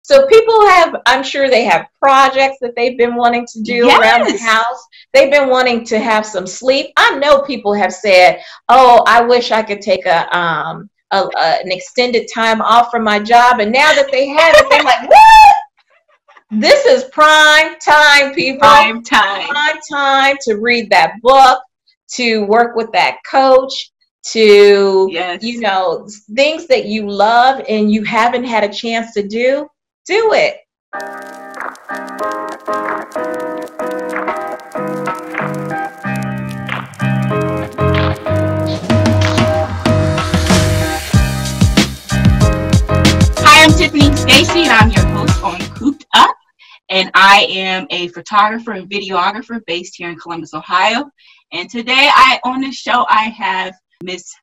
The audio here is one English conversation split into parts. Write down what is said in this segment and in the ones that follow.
So people have, I'm sure they have projects that they've been wanting to do around the house. They've been wanting to have some sleep. I know people have said, oh, I wish I could take an extended time off from my job. And now that they have it, they're like, what? This is prime time, people. Prime time. Prime time to read that book, to work with that coach, to, you know, things that you love and you haven't had a chance to do it. Hi, I'm Tiffany Stacy, and I'm your host on Cooped Up. And I am a photographer and videographer based here in Columbus, Ohio. And today on the show, I have Miss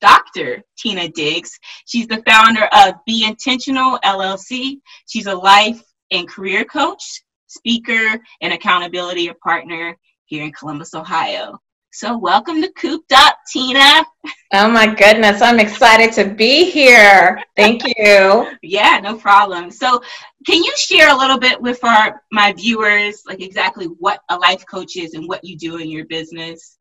Dr. Tina Diggs. She's the founder of Be Intentional, LLC. She's a life and career coach, speaker, and accountability partner here in Columbus, Ohio. So welcome to Cooped Up, Tina. Oh my goodness, I'm excited to be here. Thank you. Yeah, no problem. So can you share a little bit with my viewers, like exactly what a life coach is and what you do in your business?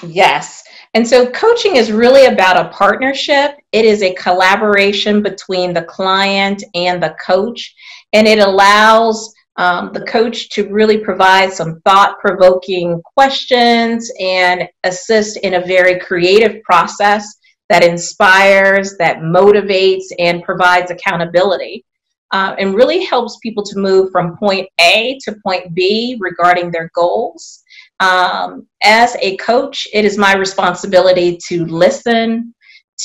Yes. And so coaching is really about a partnership. It is a collaboration between the client and the coach, and it allows the coach to really provide some thought-provoking questions and assist in a very creative process that inspires, that motivates, and provides accountability, and really helps people to move from point A to point B regarding their goals. As a coach, it is my responsibility to listen,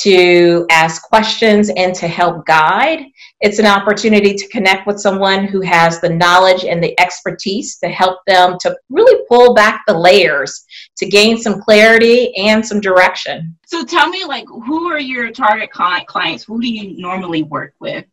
to ask questions, and to help guide. It's an opportunity to connect with someone who has the knowledge and the expertise to help them to really pull back the layers to gain some clarity and some direction. So tell me, like, who are your target clients? Who do you normally work with?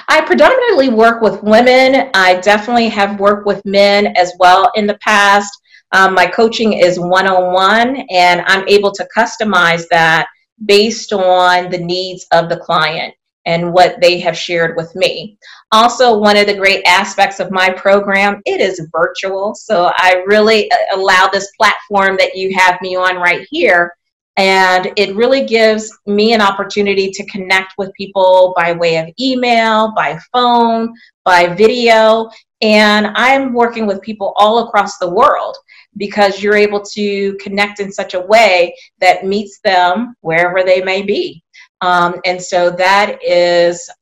I predominantly work with women. I definitely have worked with men as well in the past. My coaching is one-on-one, and I'm able to customize that based on the needs of the client and what they have shared with me. Also, one of the great aspects of my program, it is virtual. So I really allow this platform that you have me on right here. And it really gives me an opportunity to connect with people by way of email, by phone, by video. And I'm working with people all across the world because you're able to connect in such a way that meets them wherever they may be. And so that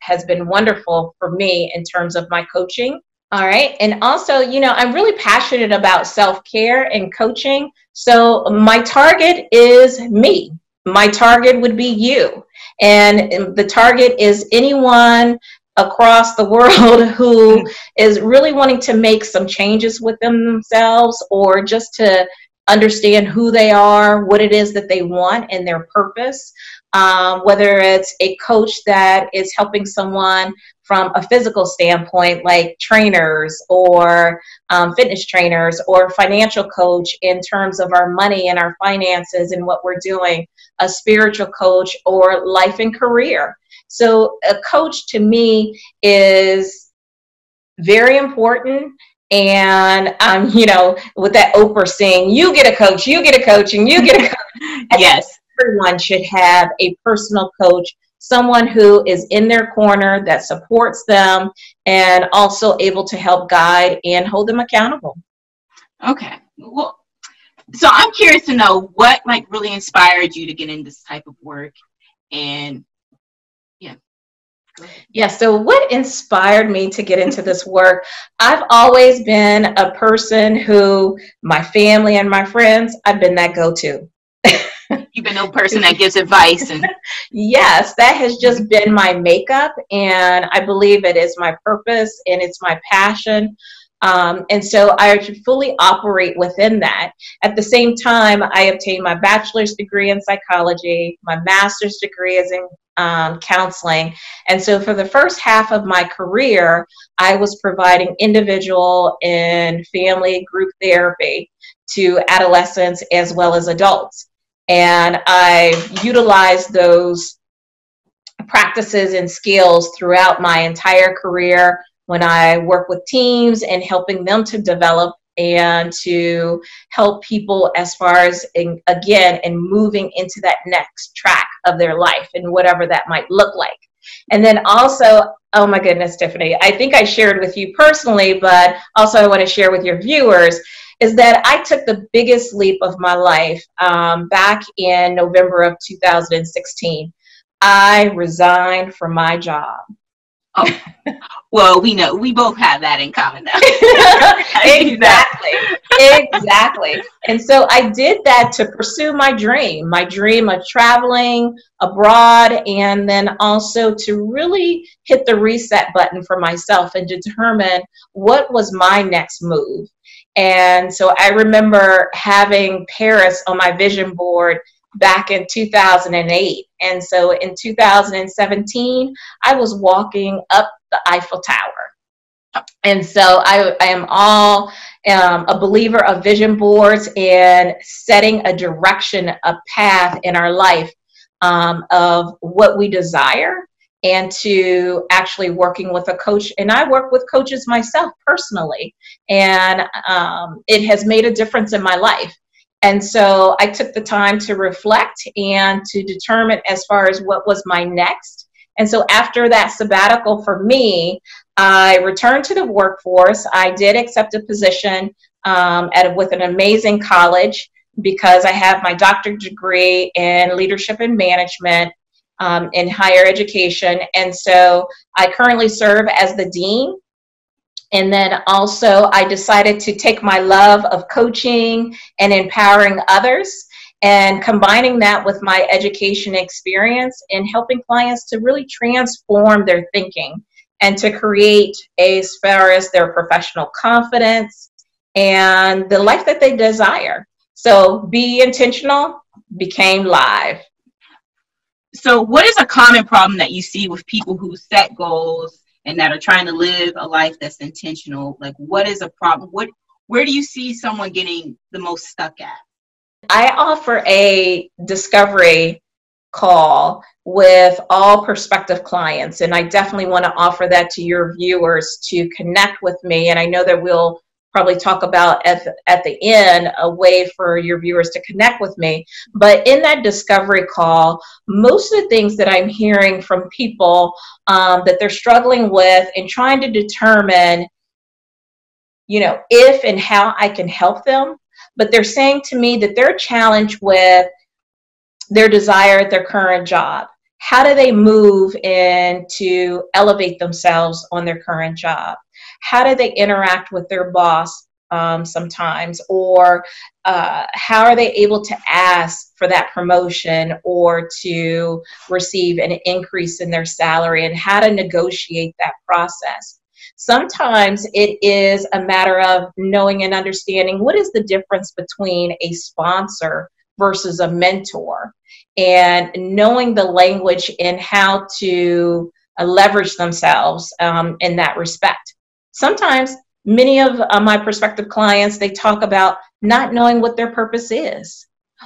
has been wonderful for me in terms of my coaching. All right. And also, you know, I'm really passionate about self-care and coaching. So my target is me. My target would be you. And the target is anyone across the world who is really wanting to make some changes with themselves, or just to understand who they are, what it is that they want, and their purpose. Whether it's a coach that is helping someone from a physical standpoint, like trainers or fitness trainers, or financial coach in terms of our money and our finances and what we're doing, a spiritual coach, or life and career. So a coach to me is very important. And, you know, with that Oprah saying, you get a coach, you get a coach, and you get a coach. Yes. Everyone should have a personal coach, someone who is in their corner, that supports them, and also able to help guide and hold them accountable. Okay. Well, so I'm curious to know what like really inspired you to get in this type of work. And yeah, so what inspired me to get into this work? I've always been a person who, my family and my friends, I've been that go-to. You've been a person that gives advice. And yes, that has just been my makeup, and I believe it is my purpose and it's my passion. And so I should fully operate within that. At the same time, I obtained my bachelor's degree in psychology. My master's degree is in counseling. And so for the first half of my career, I was providing individual and family group therapy to adolescents as well as adults. And I utilized those practices and skills throughout my entire career when I work with teams and helping them to develop and to help people as far as, again, in moving into that next track of their life and whatever that might look like. And then also, oh my goodness, Tiffany, I think I shared with you personally, but also I want to share with your viewers, is that I took the biggest leap of my life back in November of 2016. I resigned from my job. Oh, well, we know we both have that in common now. Exactly. And so I did that to pursue my dream of traveling abroad, and then also to really hit the reset button for myself and determine what was my next move. And so I remember having Paris on my vision board back in 2008. And so in 2017, I was walking up the Eiffel Tower. And so I am all a believer of vision boards and setting a direction, a path in our life of what we desire, and to actually working with a coach. And I work with coaches myself personally, and it has made a difference in my life. And so I took the time to reflect and to determine as far as what was my next. And so after that sabbatical for me, I returned to the workforce. I did accept a position with an amazing college, because I have my doctorate degree in leadership and management in higher education. And so I currently serve as the dean. And then also I decided to take my love of coaching and empowering others and combining that with my education experience and helping clients to really transform their thinking and to create, as far as their professional confidence and the life that they desire. So Be Intentional became live. So what is a common problem that you see with people who set goals and that are trying to live a life that's intentional? Like, what is a problem? Where do you see someone getting the most stuck at? I offer a discovery call with all prospective clients, and I definitely want to offer that to your viewers to connect with me. And I know that we'll probably talk about at the end a way for your viewers to connect with me. But in that discovery call, most of the things that I'm hearing from people that they're struggling with and trying to determine, if and how I can help them. But they're saying to me that they're challenged with their desire at their current job. How do they move in to elevate themselves on their current job? How do they interact with their boss sometimes? Or how are they able to ask for that promotion or to receive an increase in their salary, and how to negotiate that process? Sometimes it is a matter of knowing and understanding what is the difference between a sponsor versus a mentor, and knowing the language and how to leverage themselves in that respect. Sometimes many of my prospective clients, they talk about not knowing what their purpose is,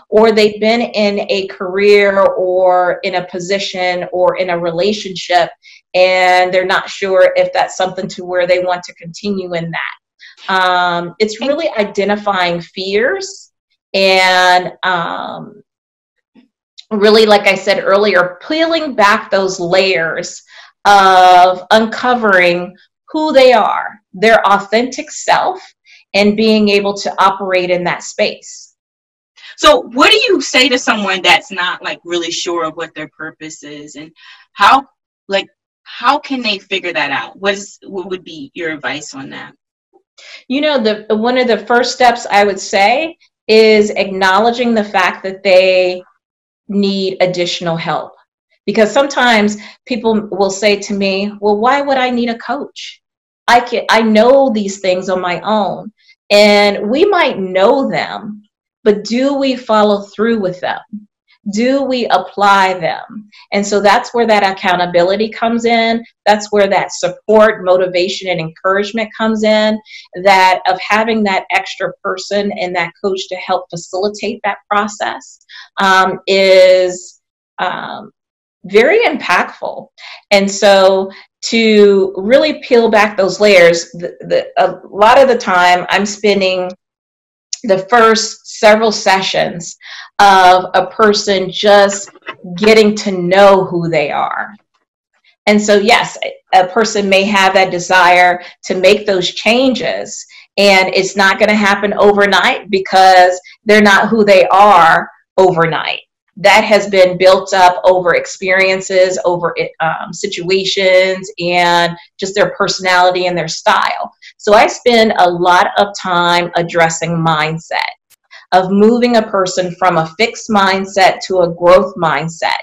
or they've been in a career or in a position or in a relationship, and they're not sure if that's something to where they want to continue in that. It's really identifying fears and really, like I said earlier, peeling back those layers of uncovering who they are, their authentic self, and being able to operate in that space. So what do you say to someone that's not like really sure of what their purpose is, and how can they figure that out? What would be your advice on that? One of the first steps I would say is acknowledging the fact that they need additional help. Because sometimes people will say to me, well, why would I need a coach? I know these things on my own. And we might know them, but do we follow through with them? Do we apply them? And so that's where that accountability comes in. That's where that support, motivation, and encouragement comes in, that of having that extra person and that coach to help facilitate that process is very impactful. And so to really peel back those layers, a lot of the time I'm spending the first several sessions of a person just getting to know who they are. And so, yes, a person may have that desire to make those changes, and it's not going to happen overnight because they're not who they are overnight. That has been built up over experiences, over situations, and just their personality and their style. So I spend a lot of time addressing mindset, of moving a person from a fixed mindset to a growth mindset,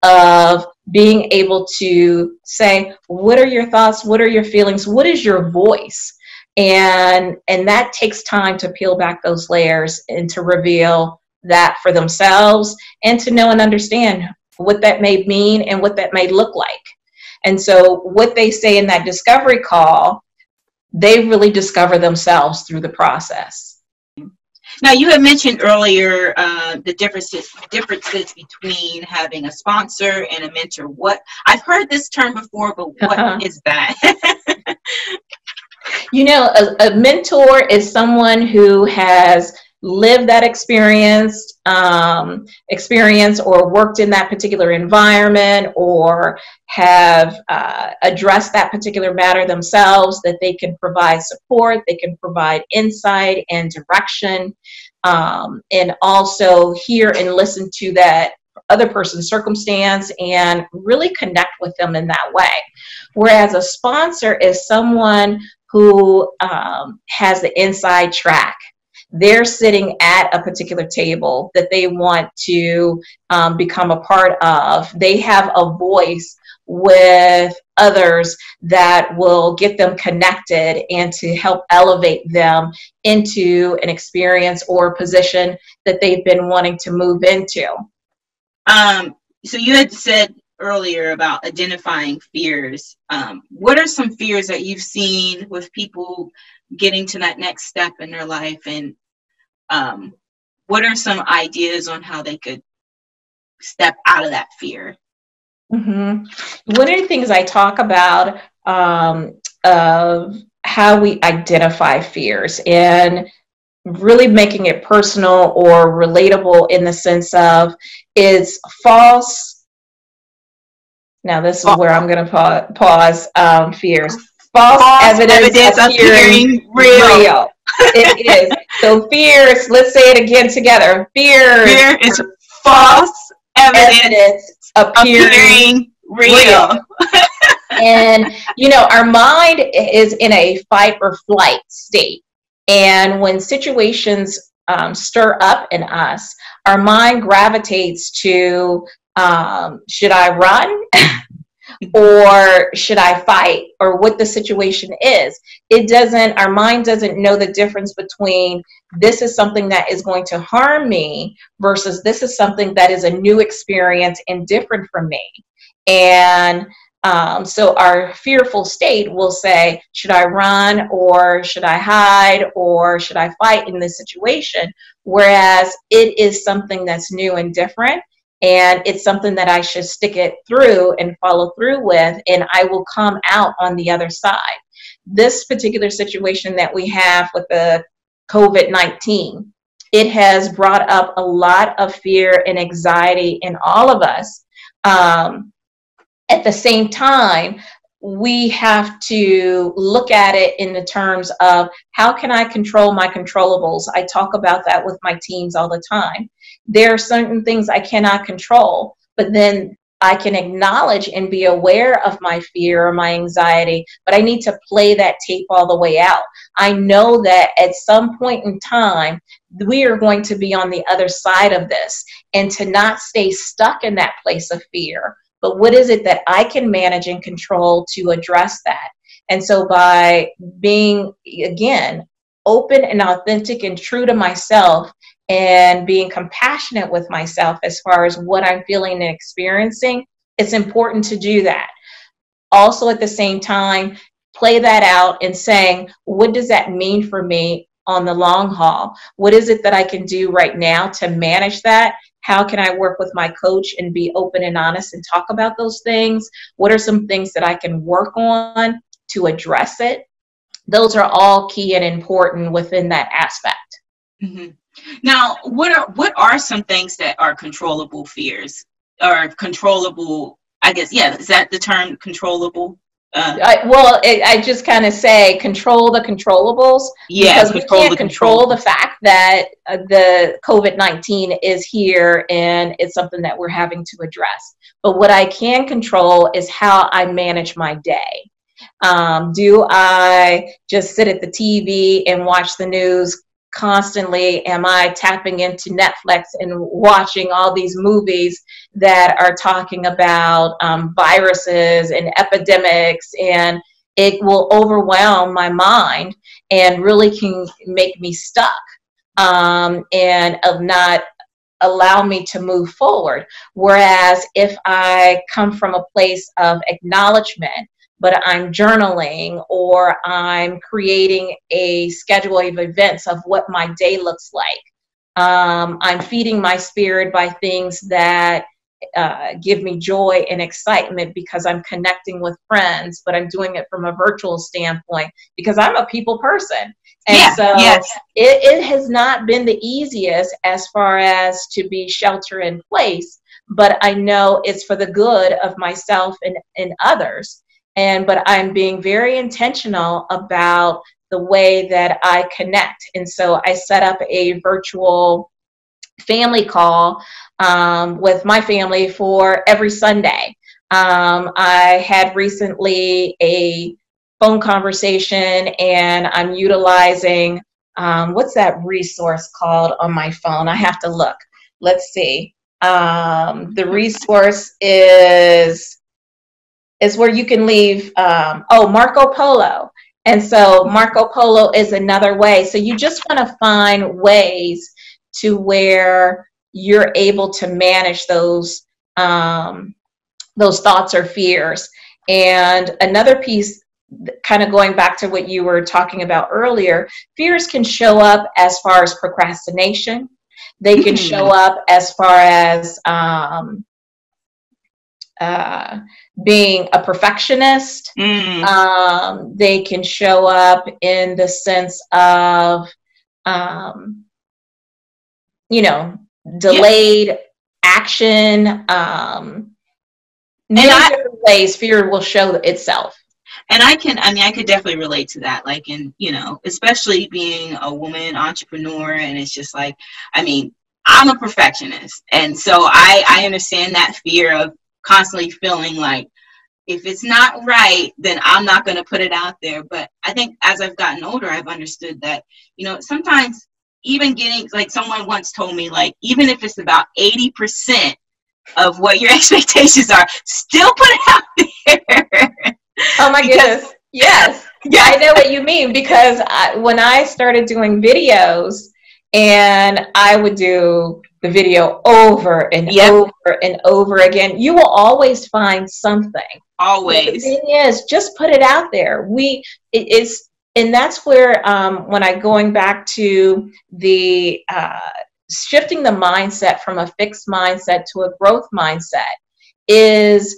of being able to say, what are your thoughts? What are your feelings? What is your voice? And that takes time to peel back those layers and to reveal that for themselves, and to know and understand what that may mean and what that may look like. And so what they say in that discovery call, they really discover themselves through the process. Now, you had mentioned earlier the differences between having a sponsor and a mentor. What, I've heard this term before, but what is that? You know, a mentor is someone who has lived that experience or worked in that particular environment, or have addressed that particular matter themselves, that they can provide support, they can provide insight and direction, and also hear and listen to that other person's circumstance and really connect with them in that way. Whereas a sponsor is someone who has the inside track. They're sitting at a particular table that they want to become a part of. They have a voice with others that will get them connected and to help elevate them into an experience or position that they've been wanting to move into. So you had said earlier about identifying fears. What are some fears that you've seen with people getting to that next step in their life, and what are some ideas on how they could step out of that fear? Mm-hmm. One of the things I talk about of how we identify fears, and really making it personal or relatable in the sense of, is false. Now this is where I'm going to pause. Fears. False evidence appearing real. It is. So fears, let's say it again together. Fear is false evidence appearing real. And, you know, our mind is in a fight or flight state. And when situations stir up in us, our mind gravitates to, should I run? Or should I fight? Or what the situation is. Our mind doesn't know the difference between this is something that is going to harm me versus this is something that is a new experience and different from me. And so our fearful state will say, should I run, or should I hide, or should I fight in this situation? Whereas it is something that's new and different. And it's something that I should stick it through and follow through with, and I will come out on the other side. This particular situation that we have with the COVID-19, it has brought up a lot of fear and anxiety in all of us. At the same time, we have to look at it in the terms of, how can I control my controllables? I talk about that with my teams all the time. There are certain things I cannot control, but then I can acknowledge and be aware of my fear or my anxiety, but I need to play that tape all the way out. I know that at some point in time, we are going to be on the other side of this, and to not stay stuck in that place of fear. But what is it that I can manage and control to address that? And so by being, again, open and authentic and true to myself, and being compassionate with myself as far as what I'm feeling and experiencing, it's important to do that. Also, at the same time, play that out and saying, what does that mean for me on the long haul? What is it that I can do right now to manage that? How can I work with my coach and be open and honest and talk about those things? What are some things that I can work on to address it? Those are all key and important within that aspect. Mm-hmm. Now, what are some things that are controllable fears or controllable? I guess, yeah, is that the term, controllable? I just kind of say control the controllables, because we can't control the fact that the COVID-19 is here and it's something that we're having to address. But what I can control is how I manage my day. Do I just sit at the TV and watch the news constantly? Am I tapping into Netflix and watching all these movies that are talking about viruses and epidemics, and it will overwhelm my mind and really can make me stuck, and of not allow me to move forward. Whereas if I come from a place of acknowledgement, but I'm journaling or I'm creating a schedule of events of what my day looks like. I'm feeding my spirit by things that give me joy and excitement, because I'm connecting with friends, but I'm doing it from a virtual standpoint because I'm a people person. And it has not been the easiest as far as to be shelter in place, but I know it's for the good of myself and others. But I'm being very intentional about the way that I connect. And so I set up a virtual family call with my family for every Sunday. I had recently a phone conversation, and I'm utilizing, what's that resource called on my phone? I have to look. Let's see. The resource is where you can leave, Marco Polo. And so Marco Polo is another way. So you just want to find ways to where you're able to manage those thoughts or fears. And another piece, kind of going back to what you were talking about earlier, fears can show up as far as procrastination. They can show up as far as being a perfectionist. They can show up in the sense of, delayed action. Many different ways fear will show itself. And I could definitely relate to that. Like, especially being a woman entrepreneur, and it's just like, I'm a perfectionist. And so I understand that fear of constantly feeling like, if it's not right, then I'm not going to put it out there. But I think as I've gotten older, I've understood that, sometimes even getting, like, someone once told me, like, even if it's about 80% of what your expectations are, still put it out there. Oh my goodness. Yes. I know what you mean, because when I started doing videos, and I would do the video over and over and over again, you will always find something. Always. But the thing is, just put it out there. And that's where, when I going back to the shifting the mindset from a fixed mindset to a growth mindset, is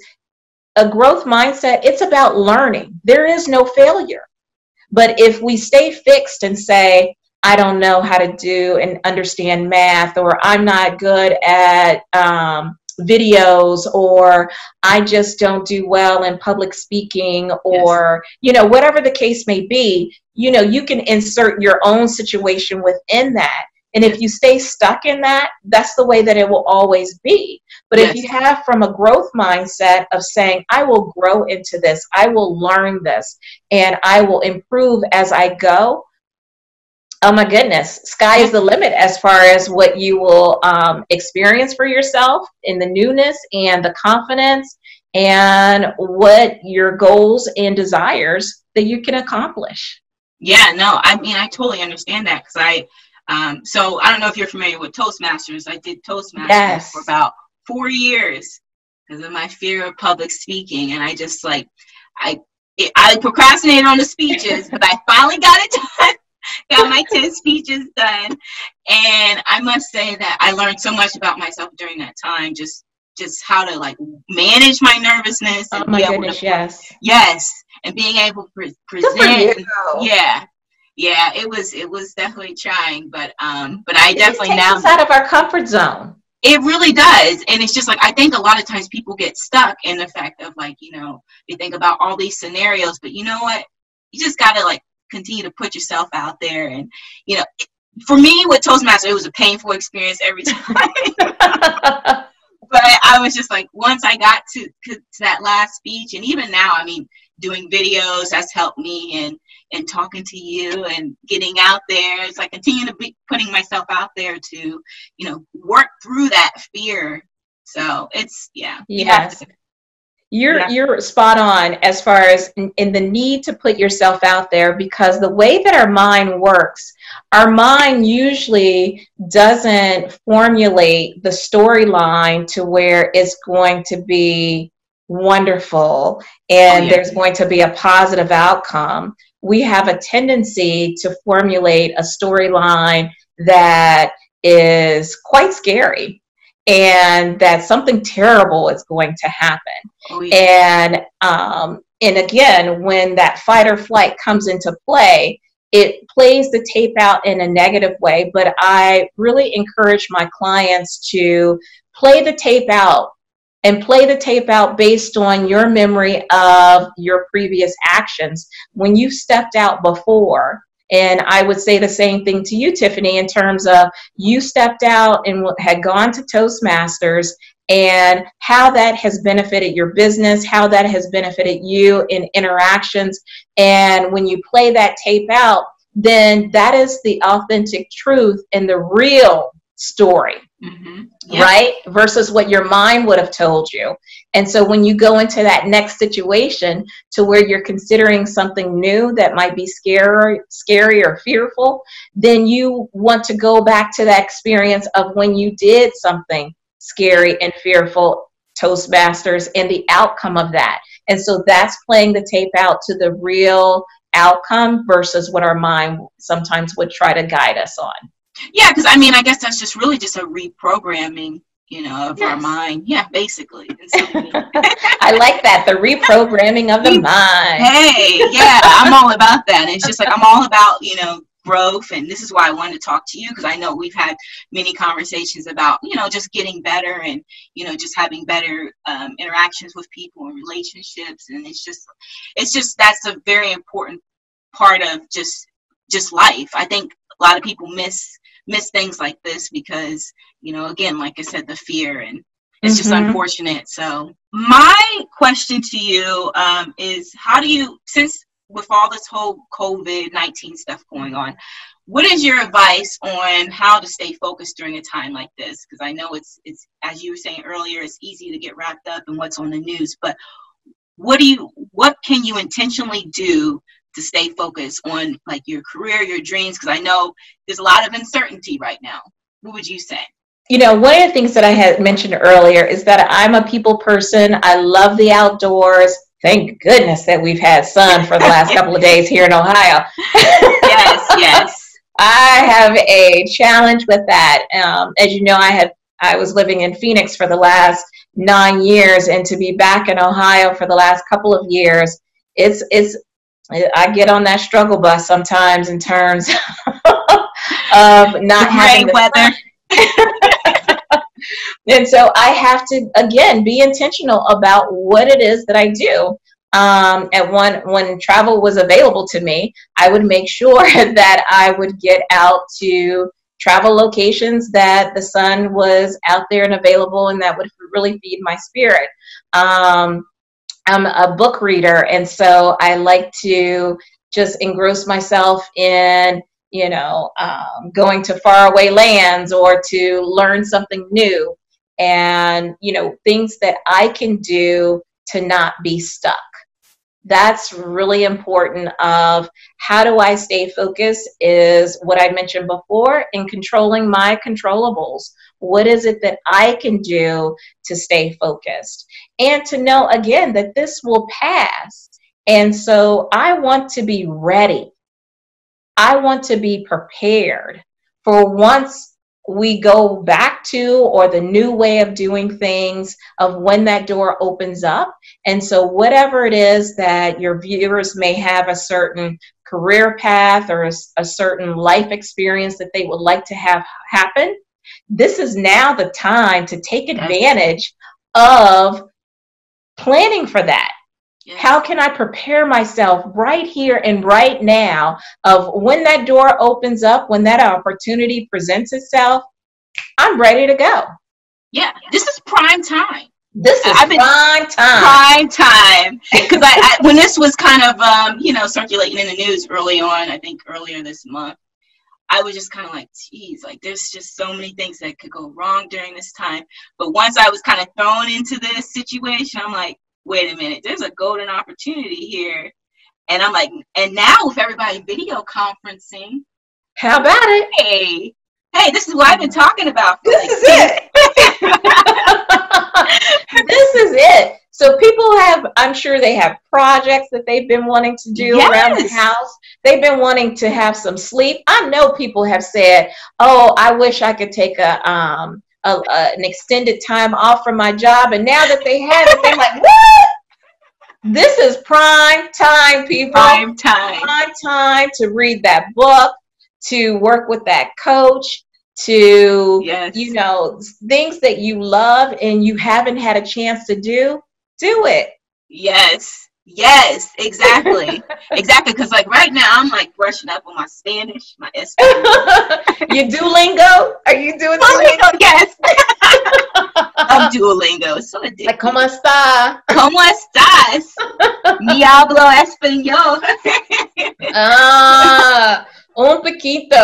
a growth mindset. It's about learning. There is no failure. But if we stay fixed and say, I don't know how to do and understand math, or I'm not good at videos, or I just don't do well in public speaking, or, whatever the case may be, you can insert your own situation within that. And if you stay stuck in that, that's the way that it will always be. But if you have from a growth mindset of saying, I will grow into this, I will learn this, and I will improve as I go, oh my goodness, sky is the limit as far as what you will experience for yourself in the newness and the confidence, and what your goals and desires that you can accomplish. Yeah, no, I totally understand that, because so I don't know if you're familiar with Toastmasters. I did Toastmasters for about 4 years because of my fear of public speaking. And I just I procrastinated on the speeches, but I finally got it done. Got my 10 speeches done. And I must say that I learned so much about myself during that time, just how to like manage my nervousness Oh and my be able goodness, to, yes. yes, and being able to Good for present. you. And, yeah. Yeah, it was definitely trying, but I It just definitely takes now, us out of our comfort zone. it really does. And it's just like, I think a lot of times people get stuck in the fact of like, you think about all these scenarios, but you know what? You just got to like continue to put yourself out there. And, you know, for me with Toastmaster, it was a painful experience every time. But I was just like, once I got to that last speech, and even now, I mean, doing videos has helped me, and talking to you and getting out there. It's like continue to be putting myself out there to, work through that fear. So it's, yeah, you have Yes. to. You're spot on as far as in the need to put yourself out there, because the way that our mind works, our mind usually doesn't formulate the storyline to where it's going to be wonderful Oh and yeah. there's going to be a positive outcome. We have a tendency to formulate a storyline that is quite scary and that something terrible is going to happen. Oh yeah. And again, when that fight or flight comes into play, it plays the tape out in a negative way. But I really encourage my clients to play the tape out and play the tape out based on your memory of your previous actions when you stepped out before. And I would say the same thing to you, Tiffany, in terms of you stepped out and had gone to Toastmasters, and how that has benefited your business, how that has benefited you in interactions. And when you play that tape out, then that is the authentic truth and the real story. Mm-hmm. Yep. Right? Versus what your mind would have told you. And so when you go into that next situation to where you're considering something new that might be scary or fearful, then you want to go back to that experience of when you did something scary and fearful, Toastmasters, and the outcome of that. And so that's playing the tape out to the real outcome versus what our mind sometimes would try to guide us on. Yeah, because I mean, I guess that's just really just a reprogramming, of our Yes. mind. Yeah, basically. And so, I like that, the reprogramming of the mind. Hey, yeah, I'm all about that. And it's just like I'm all about, growth, and this is why I wanted to talk to you, because I know we've had many conversations about, just getting better and, just having better interactions with people and relationships. And it's just that's a very important part of just life. I think a lot of people miss things like this because, again, like I said, the fear, and it's just unfortunate. So my question to you is, how do you, since with all this whole COVID-19 stuff going on, what is your advice on how to stay focused during a time like this? Because I know it's as you were saying earlier, it's easy to get wrapped up in what's on the news, but what can you intentionally do to stay focused on like your career, your dreams? Because I know there's a lot of uncertainty right now. What would you say? One of the things that I had mentioned earlier is that I'm a people person. I love the outdoors. Thank goodness that we've had sun for the last couple of days here in Ohio. Yes. I have a challenge with that. As you know, I was living in Phoenix for the last 9 years, and to be back in Ohio for the last couple of years, I get on that struggle bus sometimes in terms of not having the weather. And so I have to, again, be intentional about what it is that I do. And when travel was available to me, I would make sure that I would get out to travel locations that the sun was out there and available, and that would really feed my spirit. I'm a book reader, and so I like to just engross myself in going to faraway lands or to learn something new, and things that I can do to not be stuck. That's really important. Of how do I stay focused is what I mentioned before, in controlling my controllables. What is it that I can do to stay focused, and to know again that this will pass? And so I want to be ready. I want to be prepared for once we go back to, or the new way of doing things, of when that door opens up. And so whatever it is that your viewers may have, a certain career path or a certain life experience that they would like to have happen, this is now the time to take advantage of planning for that. How can I prepare myself right here and right now, of when that door opens up, when that opportunity presents itself, I'm ready to go. Yeah, this is prime time. This is prime time. Prime time. Because when this was kind of, circulating in the news early on, I think earlier this month, I was just kind of like, geez, like there's just so many things that could go wrong during this time. But once I was kind of thrown into this situation, I'm like, wait a minute, there's a golden opportunity here. And I'm like, and now with everybody video conferencing. How about it? Hey, this is what I've been talking about. This is it. This is it. So people have, I'm sure they have projects that they've been wanting to do around the house. They've been wanting to have some sleep. I know people have said, oh, I wish I could take an extended time off from my job. And now that they have it, they're like, what? This is prime time, people. Prime time. Prime time to read that book, to work with that coach, to, things that you love and you haven't had a chance to do it. Yes, exactly. Exactly. Because like right now I'm like brushing up on my Spanish, my Espanol. You Duolingo? Are you doing Duolingo? Yes. I'm Duolingo. It's so addictive. Like, ¿cómo está? ¿Cómo estás? Mi hablo español. Un poquito.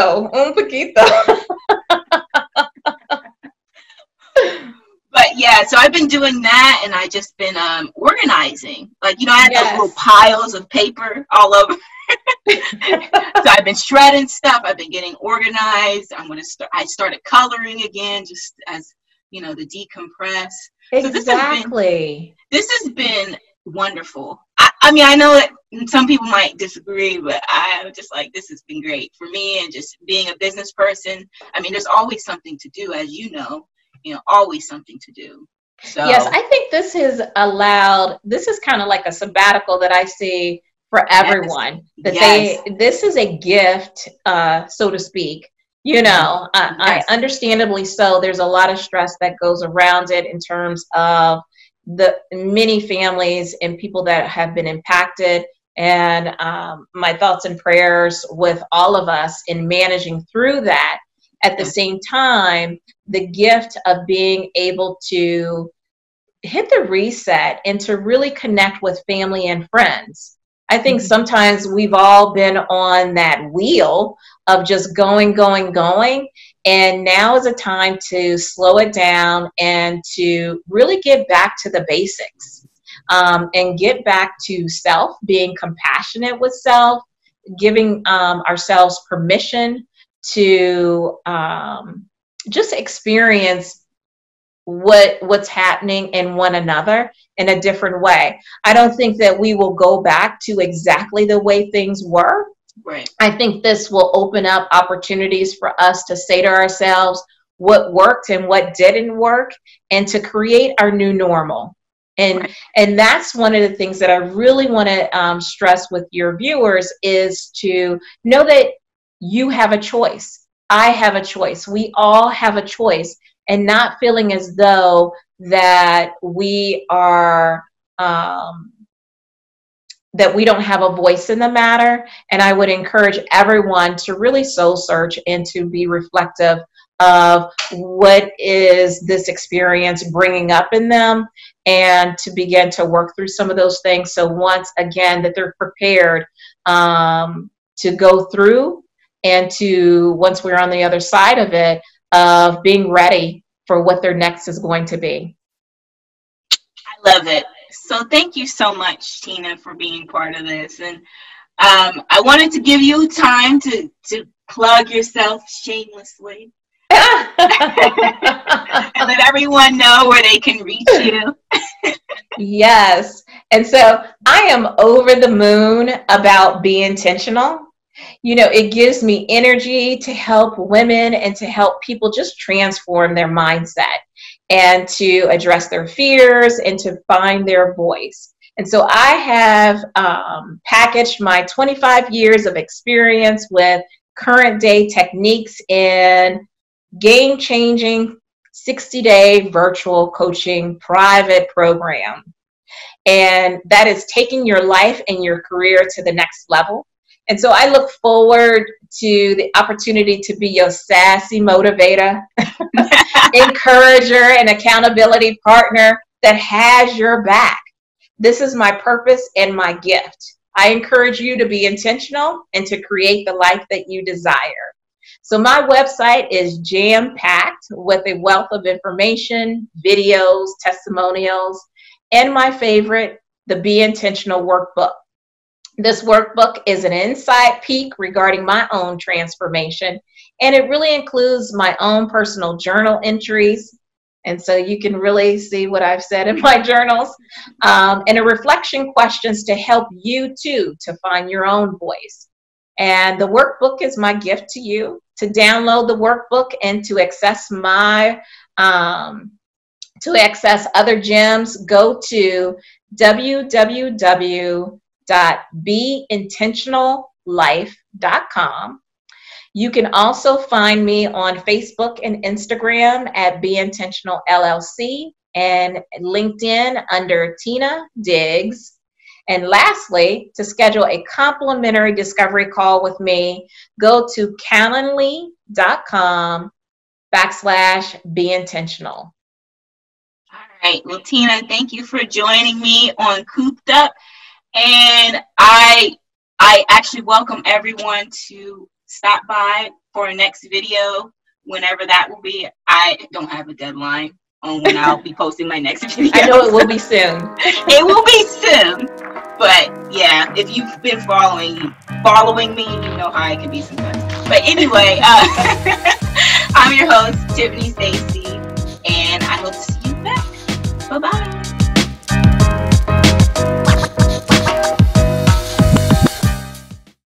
But yeah, so I've been doing that, and I just been organizing. Like, I had those little piles of paper all over. So I've been shredding stuff. I've been getting organized. I started coloring again, just as to decompress. Exactly. So this has been wonderful. I mean, I know that some people might disagree, but I'm just like, this has been great for me. And just being a business person, I mean, there's always something to do, as you know, always something to do. So yes, I think this is kind of like a sabbatical that I see for everyone. This is a gift, so to speak. I understandably so. There's a lot of stress that goes around it in terms of the many families and people that have been impacted. And my thoughts and prayers with all of us in managing through that. At the same time, the gift of being able to hit the reset and to really connect with family and friends. I think sometimes we've all been on that wheel of just going. And now is a time to slow it down and to really get back to the basics, and get back to self, being compassionate with self, giving ourselves permission to just experience what's happening in one another in a different way. I don't think that we will go back to exactly the way things were. Right. I think this will open up opportunities for us to say to ourselves what worked and what didn't work, and to create our new normal. And that's one of the things that I really want to stress with your viewers, is to know that you have a choice. I have a choice. We all have a choice, and not feeling as though that we are, that we don't have a voice in the matter. And I would encourage everyone to really soul search and to be reflective of what is this experience bringing up in them, and to begin to work through some of those things. So once again, that they're prepared to go through, and to, once we're on the other side of it, of being ready for what their next is going to be. I love it. So thank you so much, Tina, for being part of this. And I wanted to give you time to plug yourself shamelessly. And let everyone know where they can reach you. Yes. And so I am over the moon about Be Intentional. It gives me energy to help women and to help people just transform their mindset and to address their fears and to find their voice. And so I have packaged my 25 years of experience with current day techniques in game-changing 60-day virtual coaching private program. And that is taking your life and your career to the next level. And so I look forward to the opportunity to be your sassy motivator, encourager, and accountability partner that has your back. This is my purpose and my gift. I encourage you to be intentional and to create the life that you desire. So my website is jam-packed with a wealth of information, videos, testimonials, and my favorite, the Be Intentional workbook. This workbook is an inside peek regarding my own transformation, and it really includes my own personal journal entries. And so you can really see what I've said in my journals, and a reflection questions to help you too to find your own voice. And the workbook is my gift to you. To download the workbook and to access other gems, go to www.beintentionallife.com. You can also find me on Facebook and Instagram at Be Intentional LLC and LinkedIn under Tina Diggs. And lastly, to schedule a complimentary discovery call with me, go to calendly.com/beintentional. All right. Well, Tina, thank you for joining me on Cooped Up. And I actually welcome everyone to stop by for our next video, whenever that will be. I don't have a deadline on when I'll be posting my next video. I know it will be soon. It will be soon. But yeah, if you've been following me, you know how I can be sometimes. But anyway, I'm your host, Tiffany Stacy.